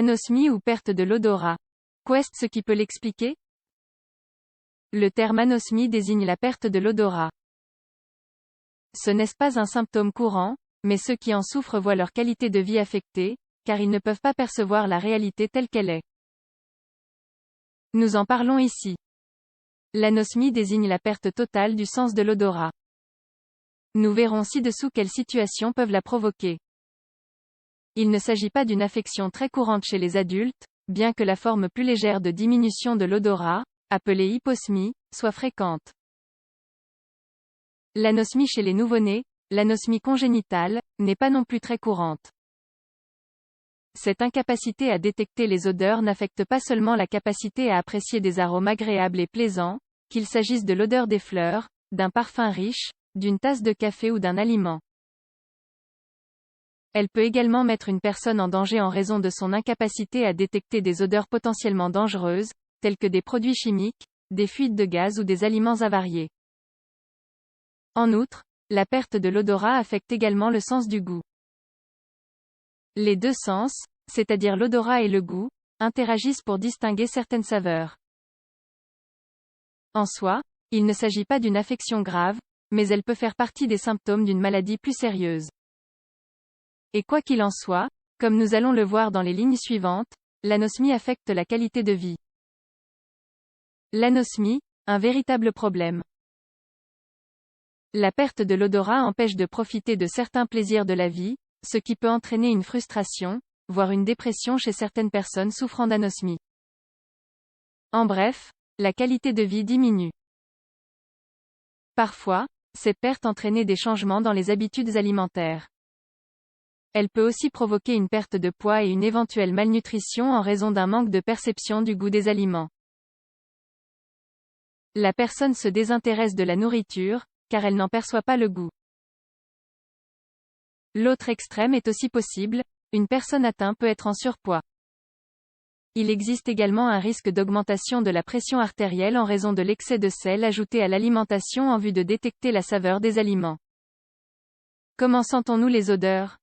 Anosmie ou perte de l'odorat. Qu'est ce qui peut l'expliquer? Le terme anosmie désigne la perte de l'odorat. Ce n'est pas un symptôme courant, mais ceux qui en souffrent voient leur qualité de vie affectée, car ils ne peuvent pas percevoir la réalité telle qu'elle est. Nous en parlons ici. L'anosmie désigne la perte totale du sens de l'odorat. Nous verrons ci-dessous quelles situations peuvent la provoquer. Il ne s'agit pas d'une affection très courante chez les adultes, bien que la forme plus légère de diminution de l'odorat, appelée hyposmie, soit fréquente. L'anosmie chez les nouveau-nés, l'anosmie congénitale, n'est pas non plus très courante. Cette incapacité à détecter les odeurs n'affecte pas seulement la capacité à apprécier des arômes agréables et plaisants, qu'il s'agisse de l'odeur des fleurs, d'un parfum riche, d'une tasse de café ou d'un aliment. Elle peut également mettre une personne en danger en raison de son incapacité à détecter des odeurs potentiellement dangereuses, telles que des produits chimiques, des fuites de gaz ou des aliments avariés. En outre, la perte de l'odorat affecte également le sens du goût. Les deux sens, c'est-à-dire l'odorat et le goût, interagissent pour distinguer certaines saveurs. En soi, il ne s'agit pas d'une affection grave, mais elle peut faire partie des symptômes d'une maladie plus sérieuse. Et quoi qu'il en soit, comme nous allons le voir dans les lignes suivantes, l'anosmie affecte la qualité de vie. L'anosmie, un véritable problème. La perte de l'odorat empêche de profiter de certains plaisirs de la vie, ce qui peut entraîner une frustration, voire une dépression chez certaines personnes souffrant d'anosmie. En bref, la qualité de vie diminue. Parfois, cette perte entraîne des changements dans les habitudes alimentaires. Elle peut aussi provoquer une perte de poids et une éventuelle malnutrition en raison d'un manque de perception du goût des aliments. La personne se désintéresse de la nourriture, car elle n'en perçoit pas le goût. L'autre extrême est aussi possible, une personne atteinte peut être en surpoids. Il existe également un risque d'augmentation de la pression artérielle en raison de l'excès de sel ajouté à l'alimentation en vue de détecter la saveur des aliments. Comment sentons-nous les odeurs?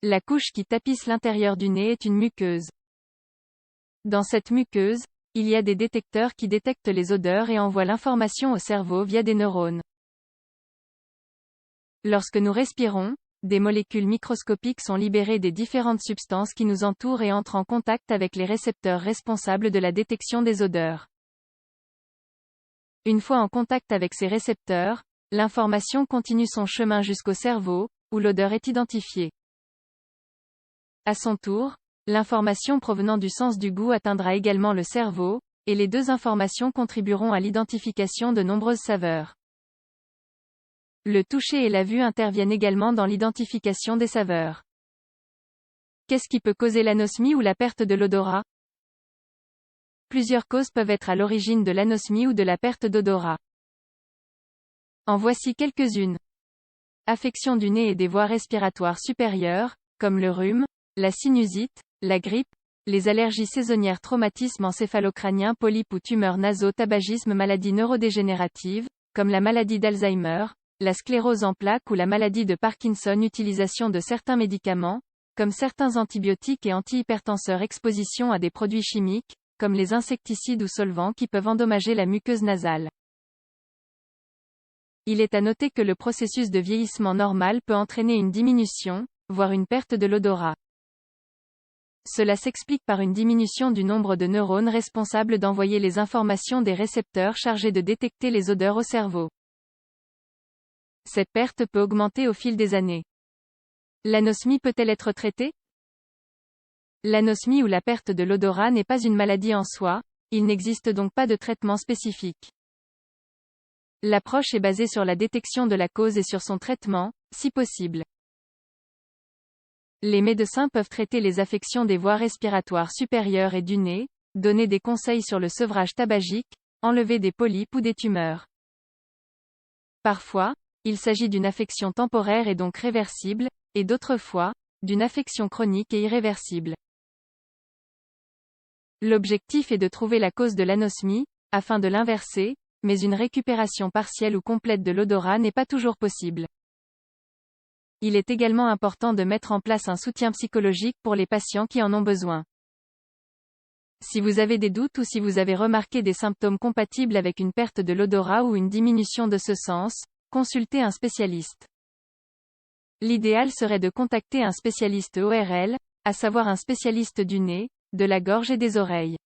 La couche qui tapisse l'intérieur du nez est une muqueuse. Dans cette muqueuse, il y a des détecteurs qui détectent les odeurs et envoient l'information au cerveau via des neurones. Lorsque nous respirons, des molécules microscopiques sont libérées des différentes substances qui nous entourent et entrent en contact avec les récepteurs responsables de la détection des odeurs. Une fois en contact avec ces récepteurs, l'information continue son chemin jusqu'au cerveau, où l'odeur est identifiée. À son tour, l'information provenant du sens du goût atteindra également le cerveau, et les deux informations contribueront à l'identification de nombreuses saveurs. Le toucher et la vue interviennent également dans l'identification des saveurs. Qu'est-ce qui peut causer l'anosmie ou la perte de l'odorat? Plusieurs causes peuvent être à l'origine de l'anosmie ou de la perte d'odorat. En voici quelques-unes. Affection du nez et des voies respiratoires supérieures, comme le rhume, la sinusite, la grippe, les allergies saisonnières, traumatisme encéphalocrânien, polypes ou tumeurs nasaux, tabagisme, maladies neurodégénératives, comme la maladie d'Alzheimer, la sclérose en plaques ou la maladie de Parkinson, utilisation de certains médicaments, comme certains antibiotiques et antihypertenseurs, exposition à des produits chimiques, comme les insecticides ou solvants qui peuvent endommager la muqueuse nasale. Il est à noter que le processus de vieillissement normal peut entraîner une diminution, voire une perte de l'odorat. Cela s'explique par une diminution du nombre de neurones responsables d'envoyer les informations des récepteurs chargés de détecter les odeurs au cerveau. Cette perte peut augmenter au fil des années. L'anosmie peut-elle être traitée? L'anosmie ou la perte de l'odorat n'est pas une maladie en soi, il n'existe donc pas de traitement spécifique. L'approche est basée sur la détection de la cause et sur son traitement, si possible. Les médecins peuvent traiter les affections des voies respiratoires supérieures et du nez, donner des conseils sur le sevrage tabagique, enlever des polypes ou des tumeurs. Parfois, il s'agit d'une affection temporaire et donc réversible, et d'autres fois, d'une affection chronique et irréversible. L'objectif est de trouver la cause de l'anosmie, afin de l'inverser, mais une récupération partielle ou complète de l'odorat n'est pas toujours possible. Il est également important de mettre en place un soutien psychologique pour les patients qui en ont besoin. Si vous avez des doutes ou si vous avez remarqué des symptômes compatibles avec une perte de l'odorat ou une diminution de ce sens, consultez un spécialiste. L'idéal serait de contacter un spécialiste ORL, à savoir un spécialiste du nez, de la gorge et des oreilles.